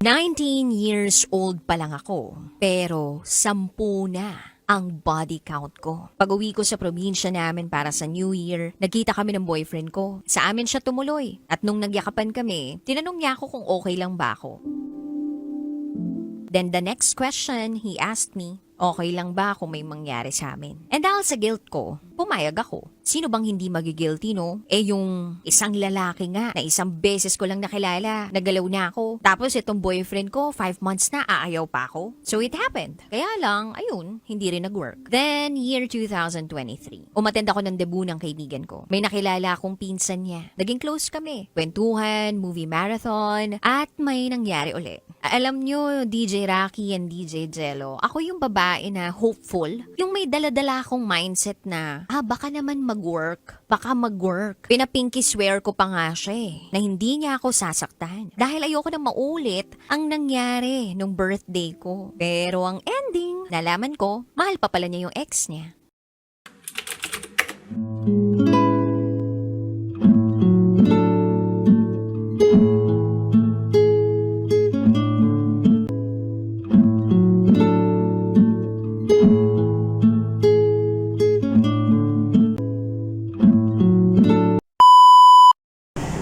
19 years old pa lang ako, pero 10 na ang body count ko. Pag-uwi ko sa probinsya namin para sa New Year, nagkita kami ng boyfriend ko. Sa amin siya tumuloy. At nung nagyakapan kami, tinanong niya ako kung okay lang ba ako. Then the next question, he asked me, okay lang ba kung may mangyari sa amin? And dahil sa guilt ko, pumayag ako. Sino bang hindi magigilty, no? Yung isang lalaki nga na isang beses ko lang nakilala, nagalaw na ako. Tapos itong boyfriend ko, 5 months na, aayaw pa ako. So it happened. Kaya lang, ayun, hindi rin nag-work. Then, year 2023. Umattend ako ng debut ng kaibigan ko. May nakilala akong pinsan niya. Naging close kami. Kwentuhan, movie marathon, at may nangyari uli. Alam nyo, DJ Rocky and DJ Jello, ako yung babae na hopeful. Yung may daladala akong mindset na, baka naman mag-work. Baka mag-work. Pinapinky swear ko pa nga siya na hindi niya ako sasaktan. Dahil ayoko na maulit ang nangyari nung birthday ko. Pero ang ending, nalaman ko, mahal pa pala niya yung ex niya.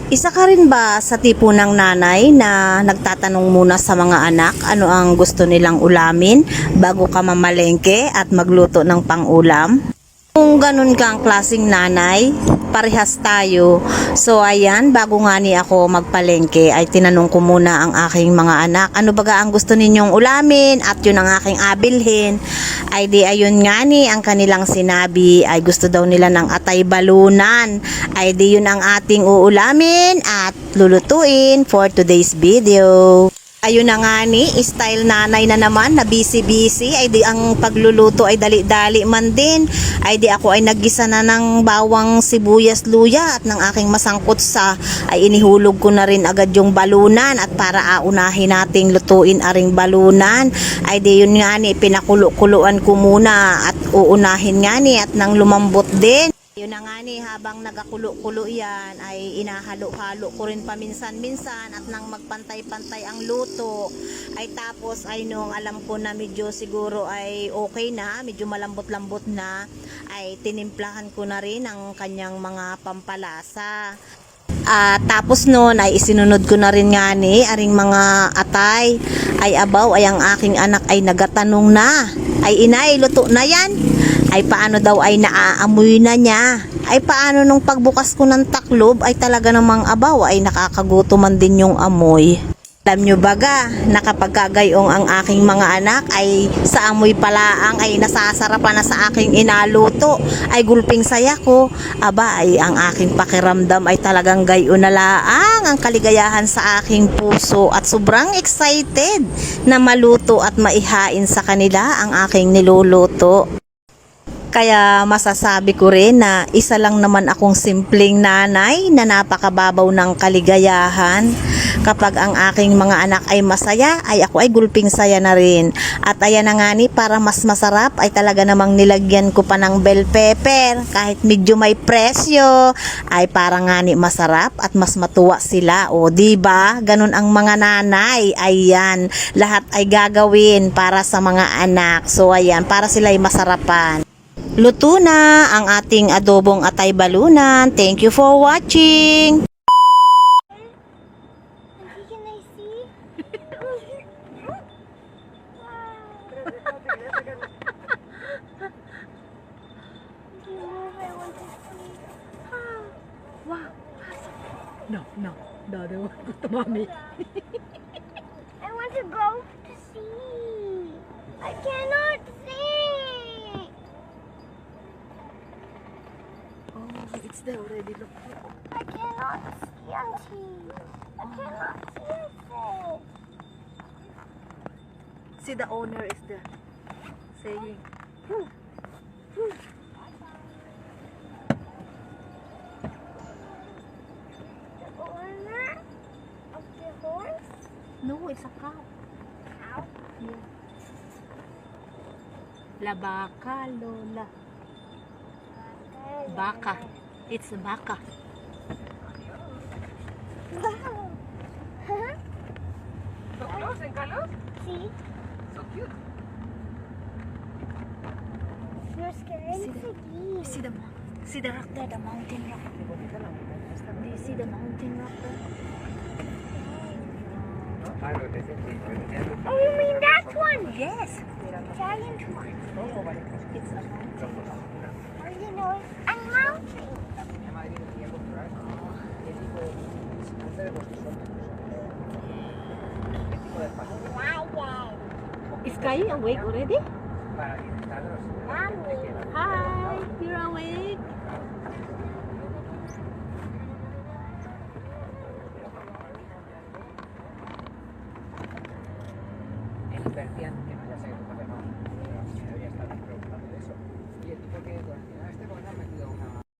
Isa ka rin ba sa tipo ng nanay na nagtatanong muna sa mga anak ano ang gusto nilang ulamin bago ka mamalengke at magluto ng pang-ulam? Kung ganun kang klaseng nanay, parehas tayo. So ayan, bago nga ni ako magpalengke ay tinanong ko muna ang aking mga anak, ano baga ang gusto ninyong ulamin at yun ang aking abilhin. Ay di ayun nga ni ang kanilang sinabi ay gusto daw nila ng atay balunan. Ay di yun ang ating uulamin at lulutuin for today's video. Ayun na nga ni, style nanay na naman na busy-busy, ay di ang pagluluto ay dali-dali man din. Ay di ako ay naggisa na ng bawang sibuyas luya at ng aking masangkot sa ay inihulog ko na rin agad yung balunan at para aunahin nating lutuin aring balunan. Ay di yun nga ni, pinakulo-kuluan ko muna at uunahin nga ni at nang lumambot din. Yun na nga ni, habang nagakulo-kulo yan ay inahalo-halo ko rin paminsan-minsan at nang magpantay-pantay ang luto ay tapos ay nung alam ko na medyo siguro ay okay na, medyo malambot-lambot na ay tinimplahan ko na rin ang kanyang mga pampalasa. Tapos noon ay isinunod ko na rin nga ni aring mga atay ay abaw ay ang aking anak ay nagatanong na ay inay luto na yan ay paano daw ay naaamoy na niya ay paano nung pagbukas ko ng taklob ay talaga namang abaw ay nakakagutuman din yung amoy. Alam nyo baga, nakapagkagayong ang aking mga anak ay sa amoy palaang ay nasasarapan na sa aking inaluto. Ay gulping saya ko. Aba ay ang aking pakiramdam ay talagang gayon na laang ang kaligayahan sa aking puso at sobrang excited na maluto at maihain sa kanila ang aking niluluto. Kaya masasabi ko rin na isa lang naman akong simpleng nanay na napakababaw ng kaligayahan. Kapag ang aking mga anak ay masaya, ay ako ay gulping saya na rin. At ayan na nga ni, para mas masarap ay talaga namang nilagyan ko pa ng bell pepper. Kahit medyo may presyo, ay para nga ni masarap at mas matuwa sila. O diba? Ganun ang mga nanay. Ayan, lahat ay gagawin para sa mga anak. So ayan, para sila ay masarapan. Luto na ang ating adobong atay balunan. Thank you for watching. Can I see? Wow. No, don't want to go to mommy. I want to go to see. I cannot see. Oh, it's there already. Look. I cannot see, Auntie. I cannot see it. See, the owner is there saying. The owner of the horse? No, it's a cow. Cow? Yeah. La vaca, Lola. Baka. It's a baka. Wow. Huh? en color? See? So cute. You're scaring Siggy. See the rock there, the mountain rock. Do you see the mountain rock there? Oh, you mean that one? Yes. Giant one. It's a mountain. Oh, you know it. And mountain. Lion. Is Kayo awake already?